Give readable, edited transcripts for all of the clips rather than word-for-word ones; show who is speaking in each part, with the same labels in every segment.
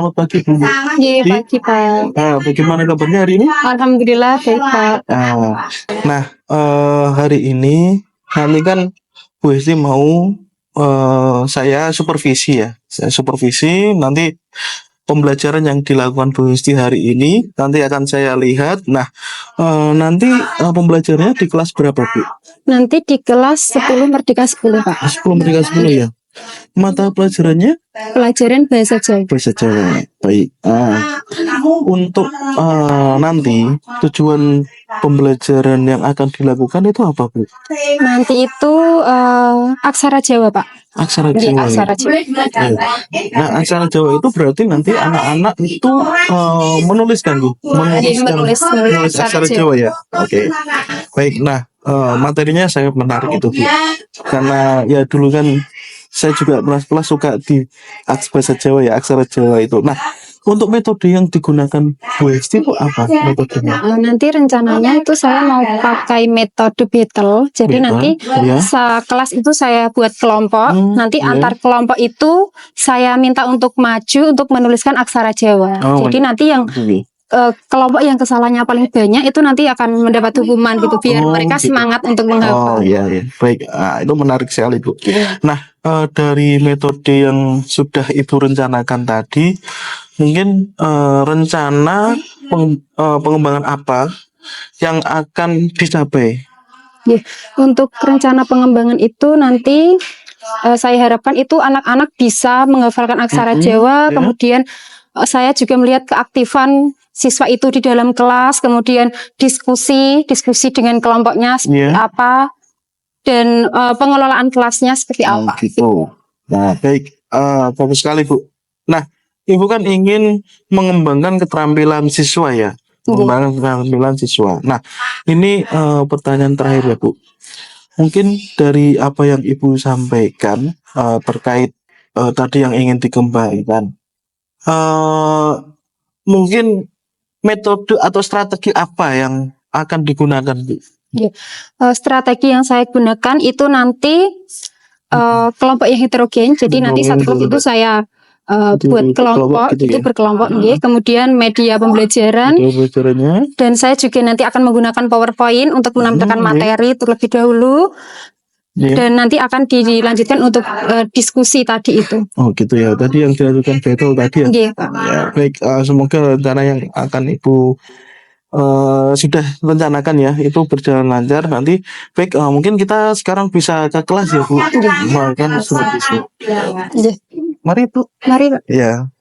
Speaker 1: selamat pagi Bu.
Speaker 2: Iya, pagi Pak.
Speaker 1: Bagaimana kabarnya hari ini?
Speaker 2: Alhamdulillah baik Pak.
Speaker 1: Nah, hari ini kami kan Bu Hesti mau saya supervisi ya. Saya supervisi nanti pembelajaran yang dilakukan Bu Hesti hari ini nanti akan saya lihat. Nah, nanti pembelajarannya di kelas berapa Bu?
Speaker 2: Nanti di kelas 10 Merdeka 10 Pak.
Speaker 1: 10 Merdeka 10 ya. Mata pelajarannya
Speaker 2: Pelajaran bahasa Jawa.
Speaker 1: bahasa Jawa. Baik. Untuk nanti tujuan pembelajaran yang akan dilakukan itu apa Bu?
Speaker 2: Nanti itu aksara Jawa Pak.
Speaker 1: Aksara
Speaker 2: Iya,
Speaker 1: Jawa.
Speaker 2: aksara Jawa.
Speaker 1: Nah, aksara Jawa itu berarti nanti anak-anak itu menuliskan Bu, menulis aksara Jawa ya. Oke. Baik. Nah, materinya sangat menarik itu Bu. Karena ya dulu kan saya juga pelas-pelas suka di bahasa Jawa ya, aksara Jawa itu. Nah, untuk metode yang digunakan Bu Hesti itu apa metodenya?
Speaker 2: Nanti rencananya itu saya mau pakai metode battle. Jadi
Speaker 1: Battle,
Speaker 2: nanti
Speaker 1: ya.
Speaker 2: kelas itu saya buat kelompok. Nanti
Speaker 1: ya.
Speaker 2: antar kelompok itu saya minta untuk maju untuk menuliskan aksara Jawa. Jadi nanti yang kelompok yang kesalahannya paling banyak itu nanti akan mendapat hukuman gitu biar mereka semangat untuk menghafal.
Speaker 1: Oh iya, iya. Baik, itu menarik sekali Bu. Nah, dari metode yang sudah Ibu rencanakan tadi, mungkin rencana pengembangan apa yang akan dicapai?
Speaker 2: Untuk rencana pengembangan itu nanti saya harapkan itu anak-anak bisa menghafalkan aksara Jawa, kemudian saya juga melihat keaktifan siswa itu di dalam kelas, kemudian diskusi dengan kelompoknya seperti apa, dan pengelolaan kelasnya seperti apa.
Speaker 1: Gitu. Nah, baik, bagus sekali Bu. Nah, Ibu kan ingin mengembangkan keterampilan siswa ya, mengembangkan keterampilan siswa. Nah, ini pertanyaan terakhir ya Bu. Mungkin dari apa yang Ibu sampaikan terkait tadi yang ingin dikembangkan, mungkin metode atau strategi apa yang akan digunakan Bu?
Speaker 2: Strategi yang saya gunakan itu nanti kelompok yang heterogen. Jadi nanti satu kelompok itu saya buat kelompok gitu, itu berkelompok, kemudian media pembelajaran, dan saya juga nanti akan menggunakan PowerPoint untuk menampilkan materi terlebih dahulu. Dan nanti akan dilanjutkan untuk diskusi tadi itu. Oh
Speaker 1: gitu ya. Tadi yang dilakukan battle tadi ya. Ya, baik. Semoga rencana yang akan Ibu sudah rencanakan ya itu berjalan lancar. Nanti baik. Mungkin kita sekarang bisa ke kelas ya Bu. Makan sudah bisa. Mari Bu.
Speaker 2: Mari Pak.
Speaker 1: Ya.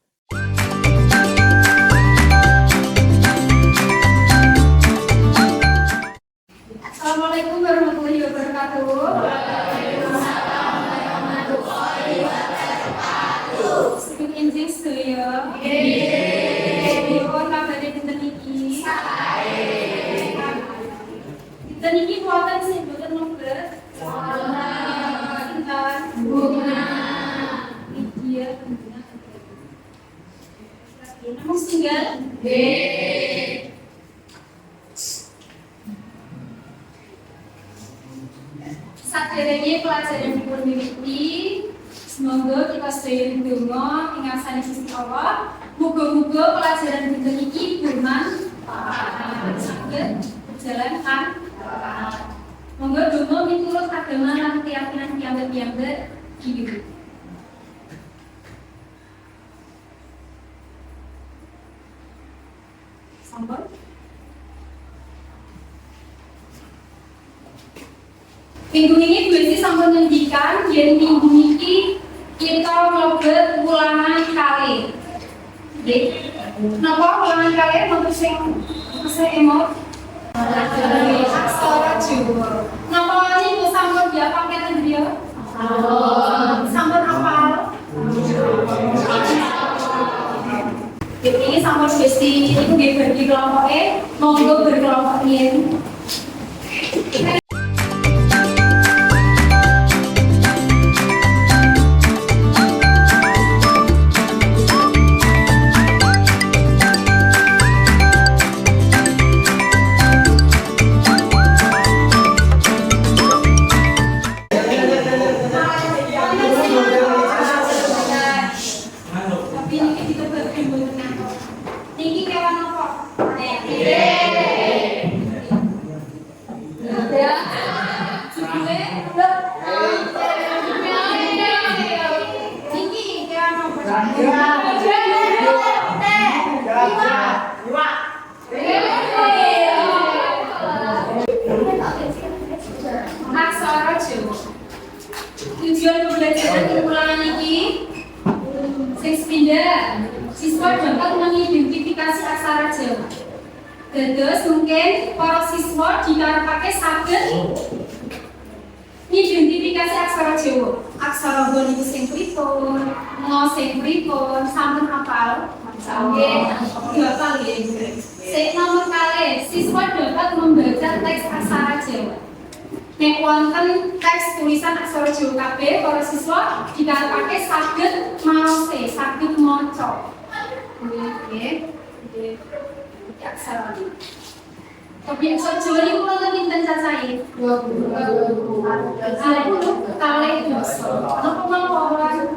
Speaker 2: Assalamualaikum warahmatullahi wabarakatuh. Speak English to you. Dipun kabare dinten iki. Dinten iki wonten sing boten mlebet. Wonten. Bunga. Iya. Namun tinggal. Saderenge pelajaran dipun wiwiti, semoga kita sedaya ndonga ing ngarsane Gusti Allah. Muga-muga pelajaran dinten iki bermanfaat saged berjalan lancar. Monggo donga miturut agama lan keyakinan piyambak-piyambak iki. Sampun. Minggu ini Bu Hesti sampun ngendikan yen minggu iki kita mlebet ulangan kalih. Nggih. Napa ulangan kalih wonten sing emot? Aksara Jawa. Napa niku sampun dihafal keten griya? Sampun hafal. Ini sampun Bu Hesti niku nggih bagi kelompoke, monggo berkelompok yen. Tapi ini kita berkumpul tujuan pembelajaran ulangan ini sing sepindah siswa dapat mengidentifikasi aksara Jawa. Dados mungkin para siswa dikarepake saged ngidentifikasi aksara Jawa. Aksara Jawa niku sing pripun, ngo sing pripun, sampun hafal. Nggih, hafal nggih. Sing nomor kalih, siswa dapat membaca teks aksara Jawa. Nek wonten teks tulisan aksara Jawa kabeh, para siswa dikarepake saged maose, saged maca. Nggih. Aksara. Tapi aksara Jawa niku wonten pinten cacahe? 20. Kalih dosa. Napa mawon?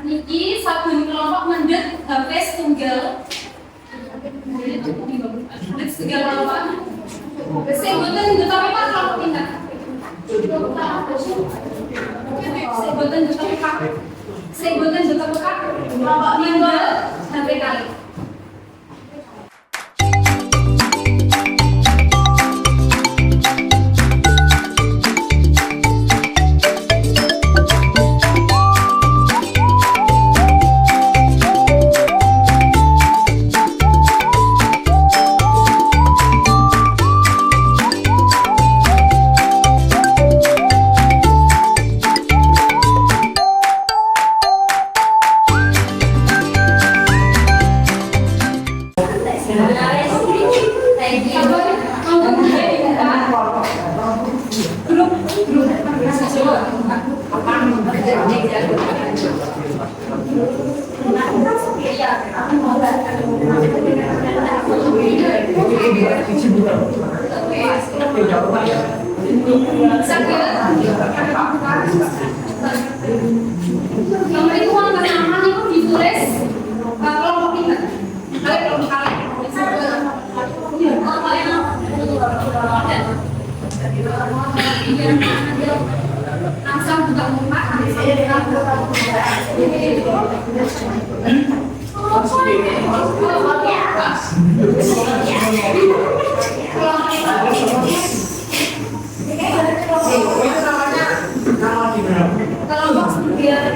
Speaker 2: Niki saben kelompok mendhet HP setunggal. Mendhet setunggal lawan. Sing boten ngetawi Pak kelompok pindah. Sing boten ngetawi Pak. Sing boten ngetawi Pak. Kelompok ninggal HP kali. Nomor itu uang pertama itu ditulis kelompok pinter. Kelompok kalian. Langsung buka muka. Kelompok biar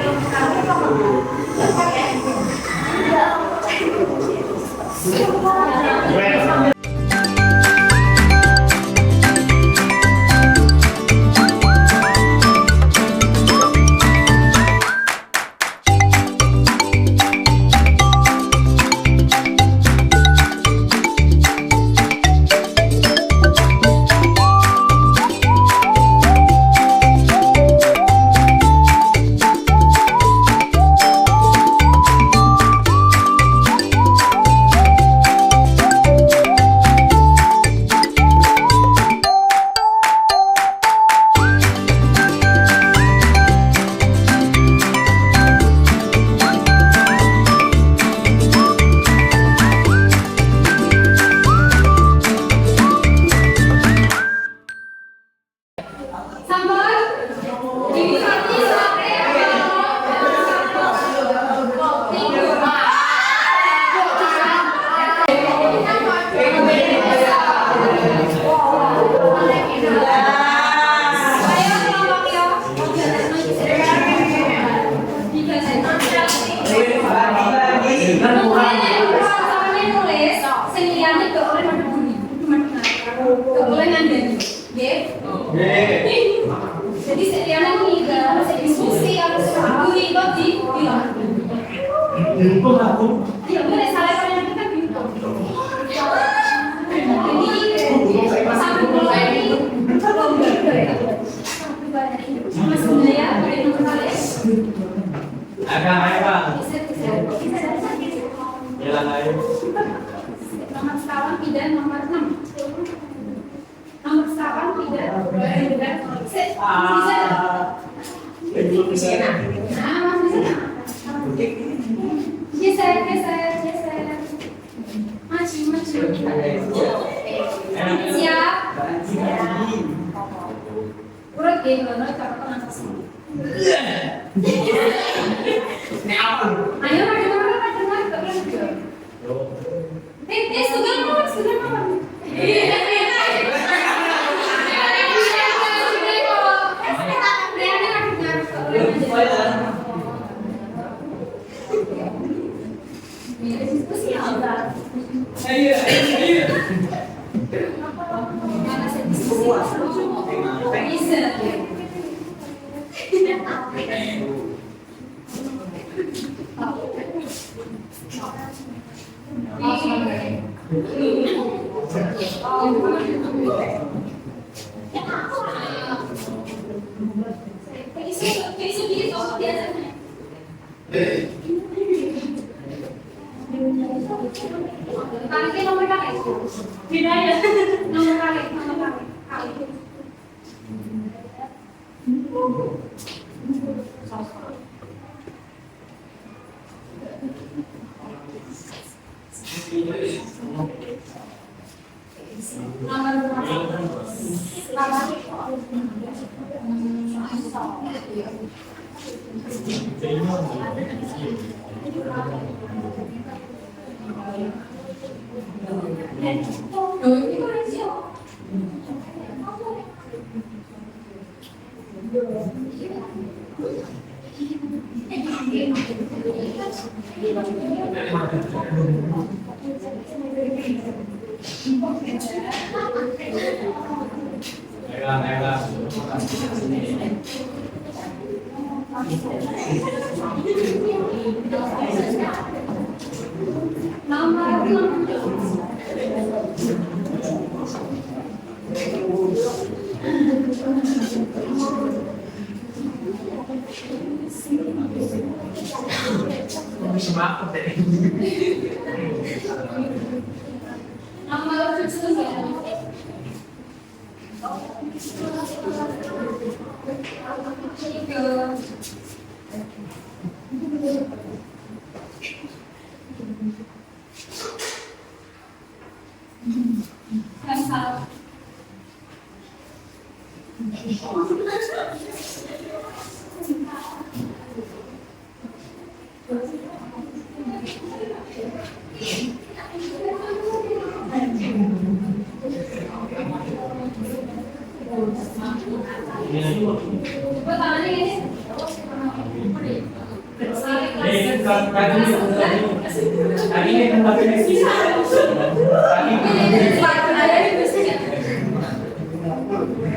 Speaker 2: jadi setiapnya mengikat, diskusi harus berdiri di ya boleh salah pada kita gitu. Jadi sampai mulai Mas Budaya boleh nomor kali.
Speaker 3: Agak apa? Jalan ayo.
Speaker 2: Nomor sekawan tidak nomor 6. Nomor sekawan tidak. Bisa. Nah, Mas bisa. Geser. Maju. Siap.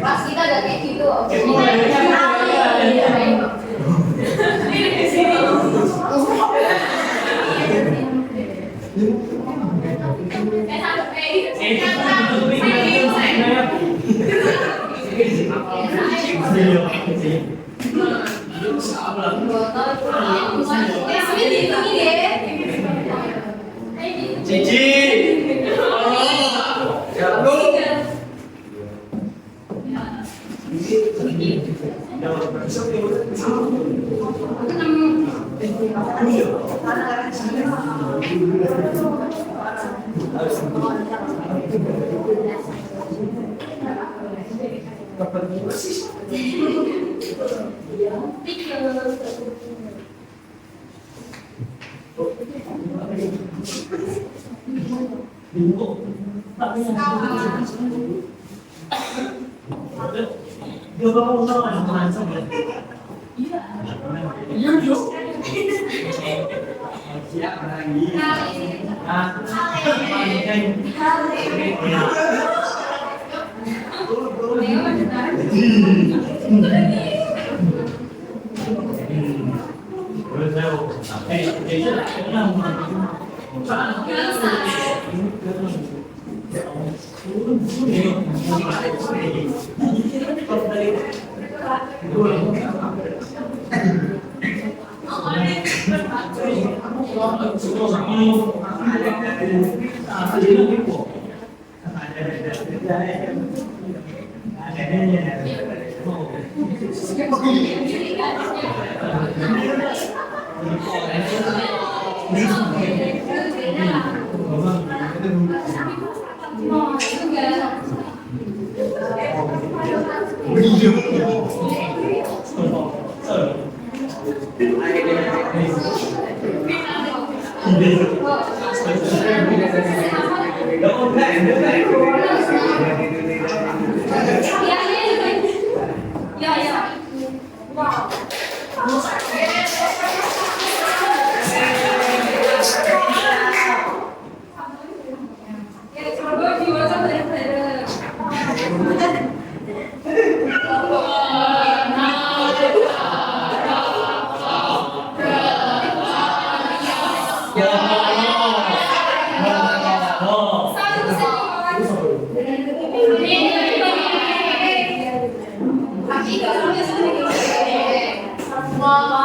Speaker 4: Pas kita ada kayak gitu, oke. Ya, ya. Wow.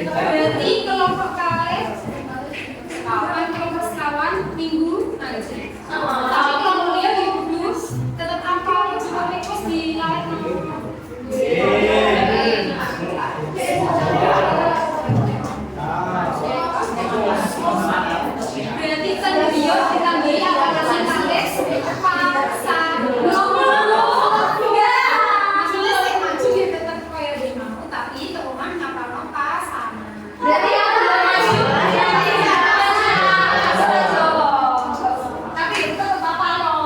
Speaker 4: Berarti kelompok kalian kawan kelompok sekawan minggu nanti. Tapi kelompok dia minggu tetap apa seperti pos di lain. Berarti kan video ditambahin alasan kales pasar. Berarti yang tapi itu bapak lo.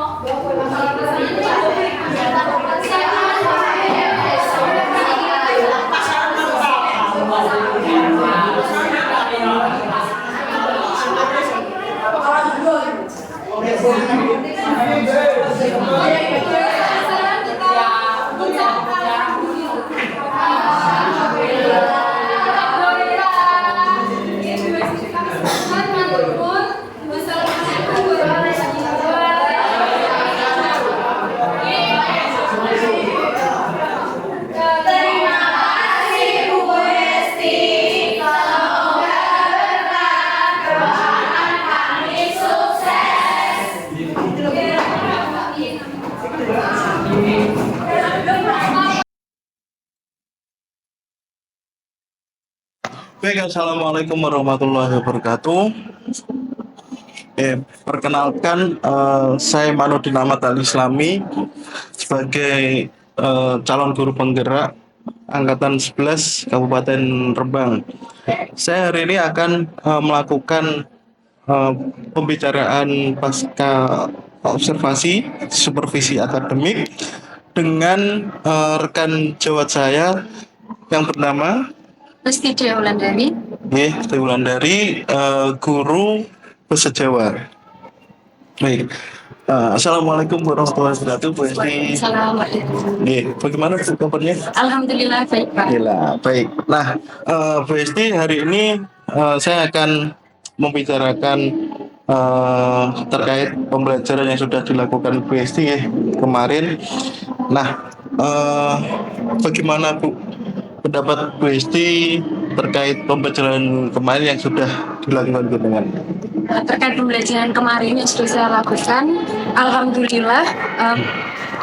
Speaker 1: Baik, assalamualaikum warahmatullahi wabarakatuh. Perkenalkan, saya Manudin Ahmad Al Islami sebagai calon guru penggerak angkatan 11 Kabupaten Rembang. Saya hari ini akan melakukan eh, pembicaraan pasca observasi supervisi akademik dengan rekan jawat saya yang bernama
Speaker 2: Lesti Dea Wulandari.
Speaker 1: Teh Wulandari, guru bahasa Jawa. Baik. Assalamualaikum warahmatullahi wabarakatuh, Bu Esti.
Speaker 2: Assalamualaikum.
Speaker 1: Bagaimana kabarnya?
Speaker 2: Alhamdulillah baik Pak.
Speaker 1: Gila, baik. Nah, Bu Esti, hari ini saya akan membicarakan terkait pembelajaran yang sudah dilakukan Bu Esti kemarin. Nah, bagaimana Bu pendapat Bu Esti terkait pembelajaran kemarin yang sudah dilakukan dengan?
Speaker 2: Terkait pembelajaran kemarin yang sudah saya lakukan, alhamdulillah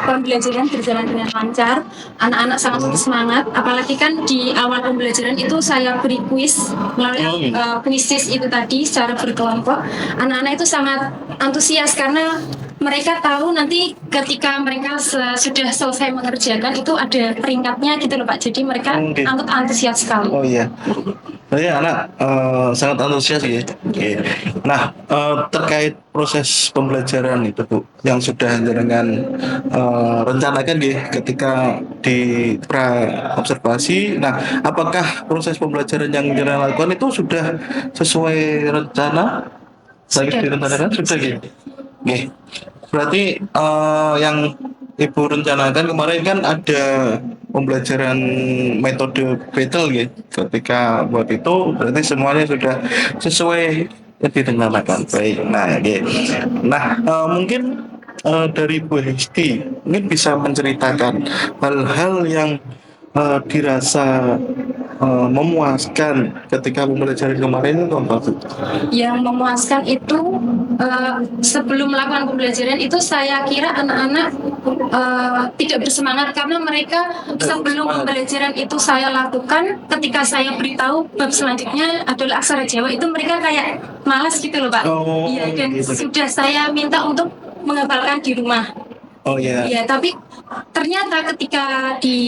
Speaker 2: pembelajaran berjalan dengan lancar. Anak-anak sangat bersemangat, apalagi kan di awal pembelajaran itu saya beri kuis melalui kuisis itu tadi secara berkelompok. Anak-anak itu sangat antusias karena mereka tahu nanti ketika mereka sudah selesai mengerjakan itu ada peringkatnya gitu loh Pak. Jadi mereka antusias sekali.
Speaker 1: Oh iya. Jadi anak sangat antusias ya. Oke. Nah, terkait proses pembelajaran itu Bu, yang sudah dengan rencanakan ya ketika di pra observasi. Nah, apakah proses pembelajaran yang dilakukan itu sudah sesuai rencana? Lagi direncanakan sudah gitu. Oke. Berarti yang Ibu rencanakan kemarin kan ada pembelajaran metode battle gitu. Ketika buat itu berarti semuanya sudah sesuai yang direncanakan. Baik. Nah, nah mungkin dari Bu Hesti mungkin bisa menceritakan hal-hal yang dirasa memuaskan ketika pembelajaran kemarin itu apa Bu?
Speaker 2: Yang memuaskan itu sebelum melakukan pembelajaran itu saya kira anak-anak tidak bersemangat karena mereka sebelum pembelajaran itu saya lakukan, ketika saya beritahu bab selanjutnya adalah aksara Jawa itu mereka kayak malas gitu loh Pak. Iya, dan
Speaker 1: gitu.
Speaker 2: sudah saya minta untuk menghafalkan di rumah.
Speaker 1: Oh ya.
Speaker 2: Ya, tapi ternyata ketika di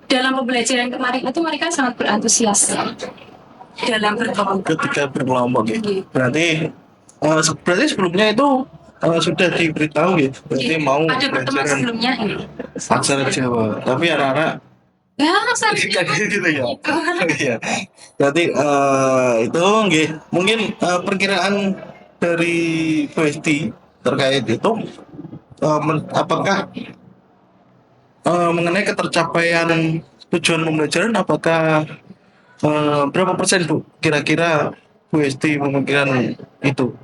Speaker 2: dalam pembelajaran kemarin itu mereka sangat berantusias dalam berkelompok.
Speaker 1: Ketika berkelompok ya. Berarti sebelumnya itu sudah diberitahu ya. Berarti mau
Speaker 2: Ada pertemuan
Speaker 1: pelajaran
Speaker 2: sebelumnya ini.
Speaker 1: aksara Jawa. Tapi anak-anak
Speaker 2: Ya, saya
Speaker 1: kayak gitu ya. Iya. Berarti itu nggih. Mungkin perkiraan dari Bu Esti terkait itu apakah mengenai ketercapaian tujuan pembelajaran, apakah berapa persen Bu kira-kira Bu Esti memikirkan itu?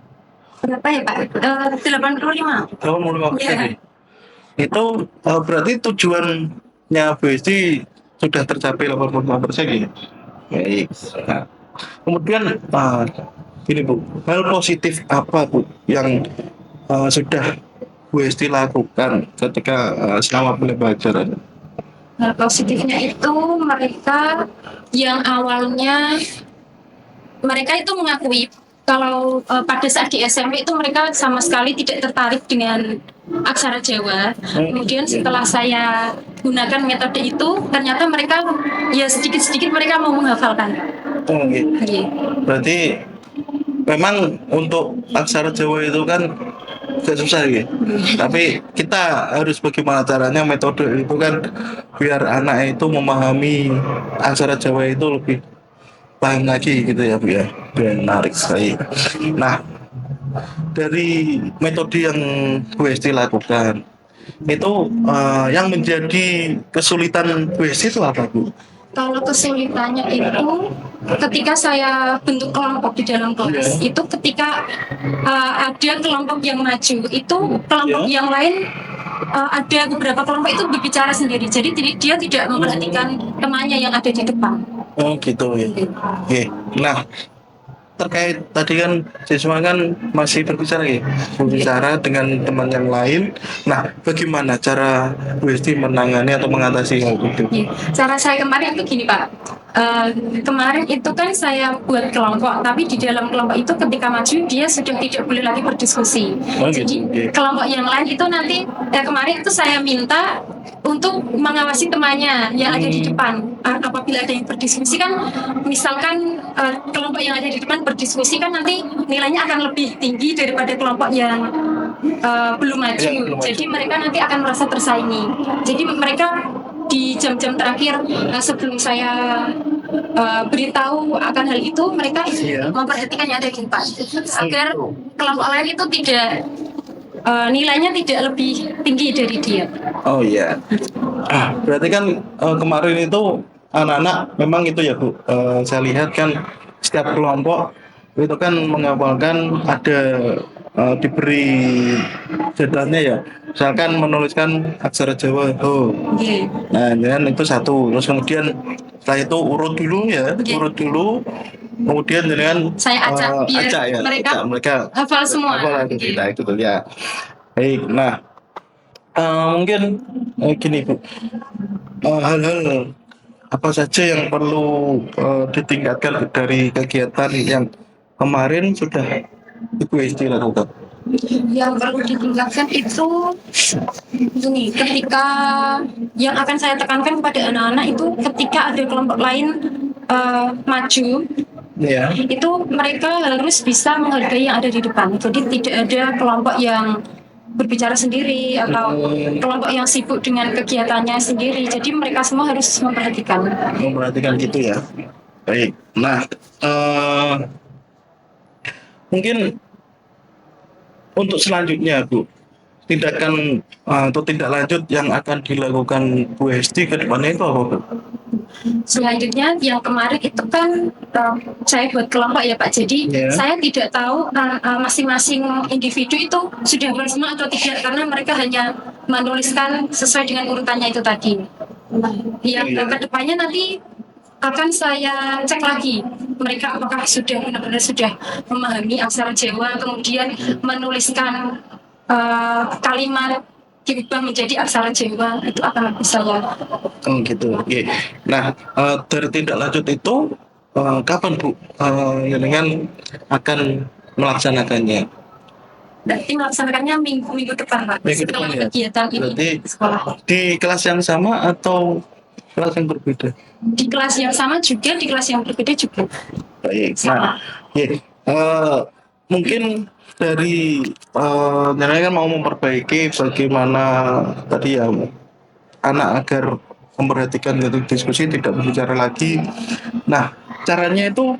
Speaker 2: berapa ya Pak? 85.
Speaker 1: 85%.
Speaker 2: Iya.
Speaker 1: Itu berarti tujuannya Bu Esti sudah tercapai 85% ya. Baik. Nah, kemudian ini Bu, hal positif apa Bu yang sudah Bu Esti lakukan ketika selama pembelajaran?
Speaker 2: Hal positifnya itu mereka yang awalnya mereka itu mengakui kalau pada saat di SMP itu mereka sama sekali tidak tertarik dengan aksara Jawa. Kemudian setelah saya gunakan metode itu, ternyata mereka ya sedikit-sedikit mereka mau menghafalkan.
Speaker 1: Oh, gitu.
Speaker 2: Iya.
Speaker 1: Berarti memang untuk aksara Jawa itu kan gak susah ya. Tapi kita harus bagaimana caranya, metode itu kan biar anak itu memahami aksara Jawa itu lebih paham lagi gitu ya Bu ya. Biar menarik sekali. Nah, dari metode yang Bu Esti lakukan itu yang menjadi kesulitan Bu Esti itu apa Bu?
Speaker 2: Kalau kesulitannya itu ketika saya bentuk kelompok di dalam kelas, itu ketika ada kelompok yang maju, itu kelompok yang lain ada beberapa kelompok itu berbicara sendiri. Jadi dia tidak memperhatikan temannya yang ada di depan.
Speaker 1: Oh gitu ya. Oke. Nah, terkait tadi kan siswa kan masih berbicara dengan teman yang lain. Nah, bagaimana cara Bu Esti menangani atau mengatasi hal itu?
Speaker 2: Iya. Cara saya kemarin itu gini Pak. Kemarin itu kan saya buat kelompok, tapi di dalam kelompok itu ketika maju dia sudah tidak boleh lagi berdiskusi.
Speaker 1: Oh,
Speaker 2: Jadi
Speaker 1: gitu, oke.
Speaker 2: kelompok yang lain itu nanti kemarin itu saya minta untuk mengawasi temannya yang ada di depan. Apabila ada yang berdiskusi kan, misalkan kelompok yang ada di depan berdiskusi kan nanti nilainya akan lebih tinggi daripada kelompok yang belum maju.
Speaker 1: Yang belum maju.
Speaker 2: Jadi mereka nanti akan merasa tersaingi. Jadi mereka di jam-jam terakhir sebelum saya beritahu akan hal itu, mereka
Speaker 1: Iya.
Speaker 2: memperhatikan yang ada di depan agar kelompok lain itu tidak nilainya tidak lebih tinggi dari dia.
Speaker 1: Oh iya. Berarti kan kemarin itu anak-anak memang itu ya Bu. Saya lihat kan setiap kelompok itu kan mengawalkan ada diberi jadwalnya ya. Misalkan menuliskan aksara Jawa Ho.
Speaker 2: Oke.
Speaker 1: Nah, dan itu satu. Terus kemudian setelah itu urut dulu ya,
Speaker 2: Oke.
Speaker 1: urut dulu. Kemudian dengan
Speaker 2: Saya acak biar
Speaker 1: acak ya,
Speaker 2: mereka
Speaker 1: acak mereka
Speaker 2: hafal semua.
Speaker 1: hafal itu
Speaker 2: Oke.
Speaker 1: kita itu tuh ya. Baik, nah mungkin gini Bu, hal-hal apa saja yang perlu ditingkatkan dari kegiatan yang kemarin sudah Ibu Esti lakukan?
Speaker 2: Yang perlu ditingkatkan itu gini, ketika yang akan saya tekankan kepada anak-anak itu ketika ada kelompok lain maju,
Speaker 1: Ya.
Speaker 2: itu mereka harus bisa menghargai yang ada di depan. Jadi tidak ada kelompok yang berbicara sendiri atau kelompok yang sibuk dengan kegiatannya sendiri. Jadi mereka semua harus memperhatikan.
Speaker 1: Memperhatikan gitu ya. Baik. Nah, mungkin untuk selanjutnya Bu, tindakan atau tindak lanjut yang akan dilakukan Bu Esti ke depannya itu apa Bu?
Speaker 2: Selanjutnya yang kemarin itu kan saya buat kelompok ya Pak. Jadi
Speaker 1: Ya.
Speaker 2: saya tidak tahu masing-masing individu itu sudah hafal semua atau tidak karena mereka hanya menuliskan sesuai dengan urutannya itu tadi. Nah, yang
Speaker 1: Iya.
Speaker 2: ke depannya nanti akan saya cek lagi mereka apakah sudah benar-benar sudah memahami aksara Jawa kemudian menuliskan kalimat diubah menjadi aksara Jawa itu akan saya.
Speaker 1: Oh gitu. Oke. Nah, dari tindak lanjut itu kapan Bu dengan akan melaksanakannya?
Speaker 2: Nanti melaksanakannya minggu depan Pak.
Speaker 1: Minggu
Speaker 2: Setelah
Speaker 1: depan ya?
Speaker 2: kegiatan ini
Speaker 1: Berarti
Speaker 2: di sekolah.
Speaker 1: di kelas yang sama atau kelas yang berbeda?
Speaker 2: Di kelas yang sama juga, di kelas yang berbeda juga.
Speaker 1: Baik.
Speaker 2: Sama.
Speaker 1: Nah, ya, mungkin dari Nana kan mau memperbaiki bagaimana tadi ya anak agar memperhatikan gitu, diskusi tidak berbicara lagi. Nah, caranya itu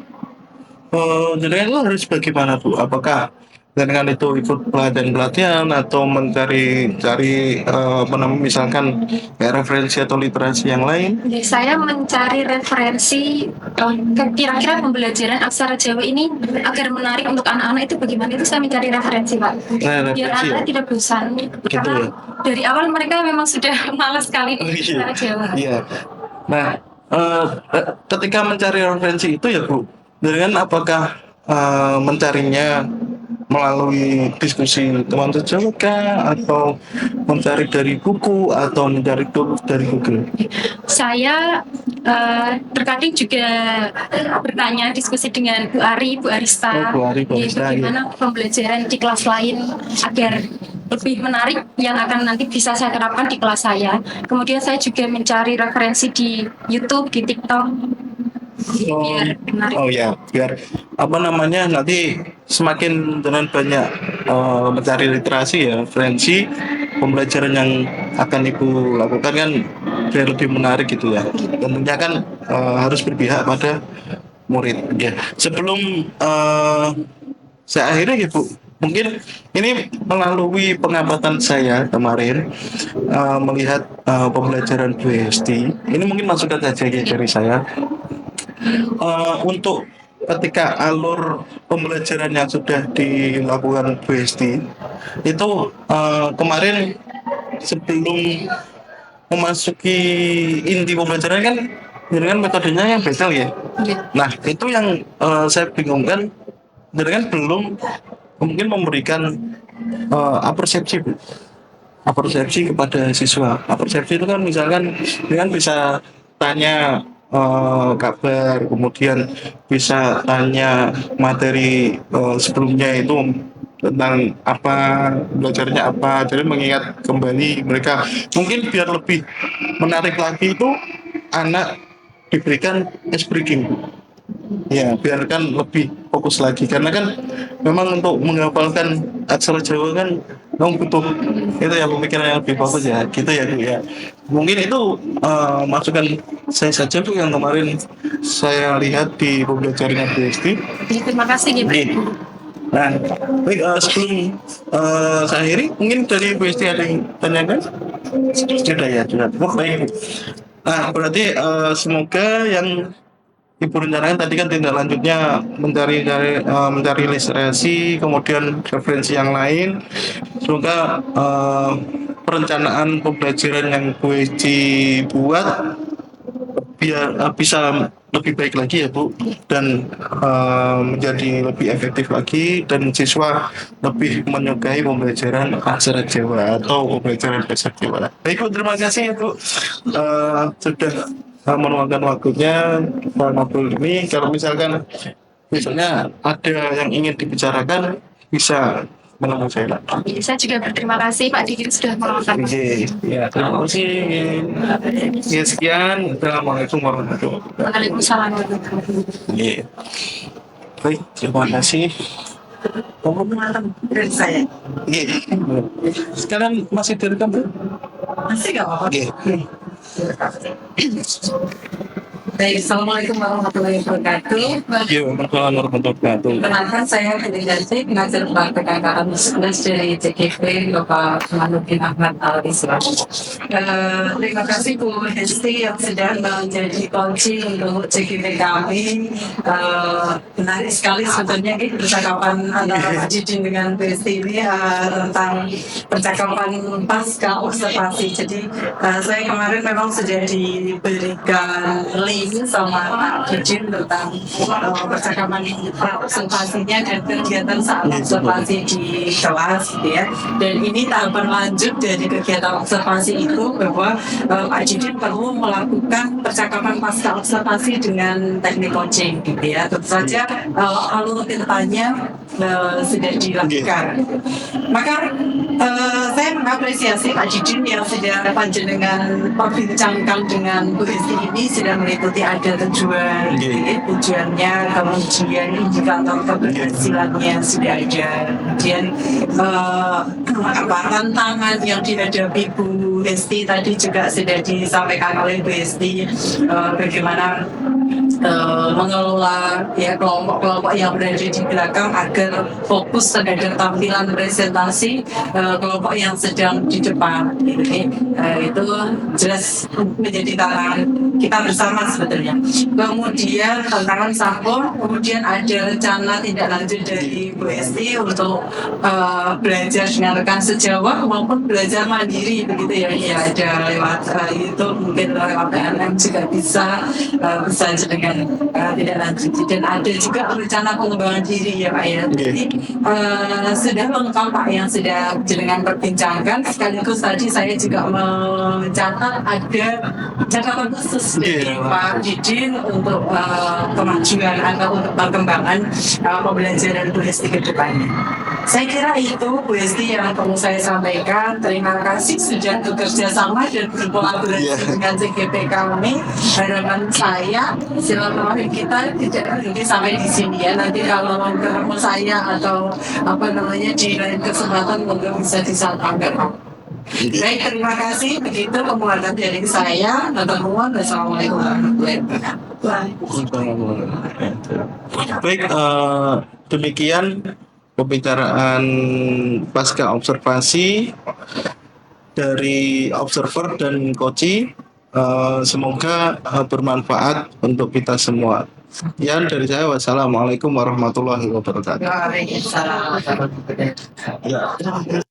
Speaker 1: Nana itu harus bagaimana Bu? Apakah dengan itu ikut pelatihan atau cari apa namanya misalkan kayak referensi atau literasi yang lain?
Speaker 2: Jadi saya mencari referensi kira-kira pembelajaran aksara Jawa ini agar menarik untuk anak-anak itu bagaimana itu saya mencari referensi Pak. Biar
Speaker 1: Referensi ya?
Speaker 2: anak tidak bosan. Karena
Speaker 1: ya?
Speaker 2: dari awal mereka memang sudah malas sekali
Speaker 1: Oh, iya.
Speaker 2: aksara Jawa.
Speaker 1: Iya. Nah, ketika mencari referensi itu ya Bu, dengan apakah mencarinya melalui diskusi teman sejawat kah, atau mencari dari buku atau mencari dari Google?
Speaker 2: Saya terkadang juga bertanya diskusi dengan Bu Ari, Bu Arista,
Speaker 1: Oh, Bu Ari, Bu Arista,
Speaker 2: bagaimana pembelajaran di kelas lain agar lebih menarik yang akan nanti bisa saya terapkan di kelas saya. Kemudian saya juga mencari referensi di YouTube, di TikTok, biar menarik.
Speaker 1: Oh ya, biar apa namanya nanti semakin dengan banyak mencari literasi ya, referensi pembelajaran yang akan Ibu lakukan kan biar lebih menarik gitu ya. Tentunya kan harus berpihak pada murid. Ya, sebelum saya akhirnya ya Bu, mungkin ini melalui pengamatan saya kemarin melihat pembelajaran Bu Esti. Ini mungkin masukan saja ya dari saya. Untuk ketika alur pembelajaran yang sudah dilakukan Bu Esti itu kemarin sebelum memasuki inti pembelajaran kan dengan metodenya yang betel ya.
Speaker 2: Iya.
Speaker 1: Nah itu yang saya bingungkan dengan belum mungkin memberikan apresiasi, Bu. Apresiasi kepada siswa. Apresiasi itu kan misalkan dengan bisa tanya kabar, kemudian bisa tanya materi sebelumnya itu tentang apa, belajarnya apa, jadi mengingat kembali mereka. Mungkin biar lebih menarik lagi itu anak diberikan ice breaking, Bu. Ya, biarkan lebih fokus lagi karena kan memang untuk menghafalkan aksara Jawa kan memang butuh itu ya pemikiran yang lebih fokus ya, gitu ya Bu ya. Mungkin itu masukan saya saja Bu yang kemarin saya lihat di pembelajaran BSD.
Speaker 2: Terima kasih gitu.
Speaker 1: Nah, baik sebelum saya akhiri, mungkin dari BSD ada yang tanyakan? Sudah ya, sudah. Oh, baik. Nah, berarti semoga yang Ibu rencanakan tadi kan tindak lanjutnya mencari referensi, kemudian referensi yang lain. Semoga perencanaan pembelajaran yang Bu Eci buat biar bisa lebih baik lagi ya Bu, dan menjadi lebih efektif lagi, dan siswa lebih menyukai pembelajaran aksara Jawa atau pembelajaran bahasa Jawa. Baik Bu, terima kasih ya Bu sudah meluangkan waktunya pada ngobrol ini. Kalau misalkan misalnya ada yang ingin dibicarakan bisa menemui saya lagi.
Speaker 2: Saya juga berterima kasih Pak Didi sudah meluangkan.
Speaker 1: Oke, ya terima kasih. Ya, sekian. Assalamualaikum warahmatullahi wabarakatuh.
Speaker 2: Waalaikumsalam warahmatullahi wabarakatuh.
Speaker 1: Iya. Baik, terima kasih.
Speaker 5: Dari saya.
Speaker 1: Iya. Sekarang masih direkam, Bu?
Speaker 5: Masih nggak apa-apa.
Speaker 1: Iya.
Speaker 5: Baik, Assalamualaikum warahmatullahi wabarakatuh.
Speaker 1: Iya, Waalaikumsalam warahmatullahi wabarakatuh.
Speaker 5: Perkenalkan, saya Putri Yanti, pengajar praktek KKN 11 dari JKP Bapak Manuddin Ahmad Al-Islam. Terima kasih Bu Hesti yang sudah menjadi kunci untuk JKP kami. Menarik sekali sebetulnya percakapan antara Pak Jidin dengan Bu Hesti ini tentang percakapan pasca observasi. Jadi saya kemarin memang sudah diberikan link sama Pak Jidin tentang percakapan observasinya dan kegiatan saat observasi di kelas gitu ya. Dan ini tahapan lanjut dari kegiatan observasi itu bahwa Pak Jidin perlu melakukan percakapan pasca observasi dengan teknik coaching gitu ya. Tentu saja alur ceritanya sudah dilakukan. Maka saya mengapresiasi Pak Jidin yang sudah panjenengan perbincangkan dengan Bu Hesti ini sudah meliputi ada tujuan, tujuannya, kemudian indikator keberhasilannya sudah ada, kemudian tantangan yang dihadapi Bu Hesti tadi juga sudah disampaikan oleh Bu Hesti, bagaimana mengelola ya kelompok-kelompok yang berada di belakang agar fokus terhadap tampilan presentasi kelompok yang sedang di depan gitu. Itu jelas menjadi tantangan kita bersama sebetulnya. Kemudian tantangan Sampo, kemudian ada rencana tindak lanjut dari Bu Hesti untuk belajar dengan rekan sejawat maupun belajar mandiri begitu ya. Ya ada lewat itu mungkin lewat PNM juga bisa dengan tidak lanjut, dan ada juga rencana pengembangan diri ya Pak ya. Jadi sudah lengkap Pak yang sudah jenengan perbincangkan, sekaligus tadi saya juga mencatat ada catatan khusus dari Pak Didin untuk kemajuan atau untuk perkembangan pembelajaran Bu Hesti ke depannya. Saya kira itu Bu Hesti yang perlu saya sampaikan. Terima kasih sudah bekerja sama dan berkolaborasi dengan CGP kami. Harapan saya silaturahim kita tidak berhenti sampai di sini ya. Nanti kalau mau ketemu saya atau di lain kesempatan mungkin bisa disampaikan. Baik, terima kasih. Begitu penguatan dari saya. Wassalamualaikum warahmatullahi wabarakatuh.
Speaker 1: Baik, demikian pembicaraan pasca observasi dari observer dan coach. Semoga bermanfaat untuk kita semua. Sekian dari saya. Wassalamualaikum warahmatullahi wabarakatuh.
Speaker 5: Waalaikumsalam warahmatullahi wabarakatuh.
Speaker 1: Ya.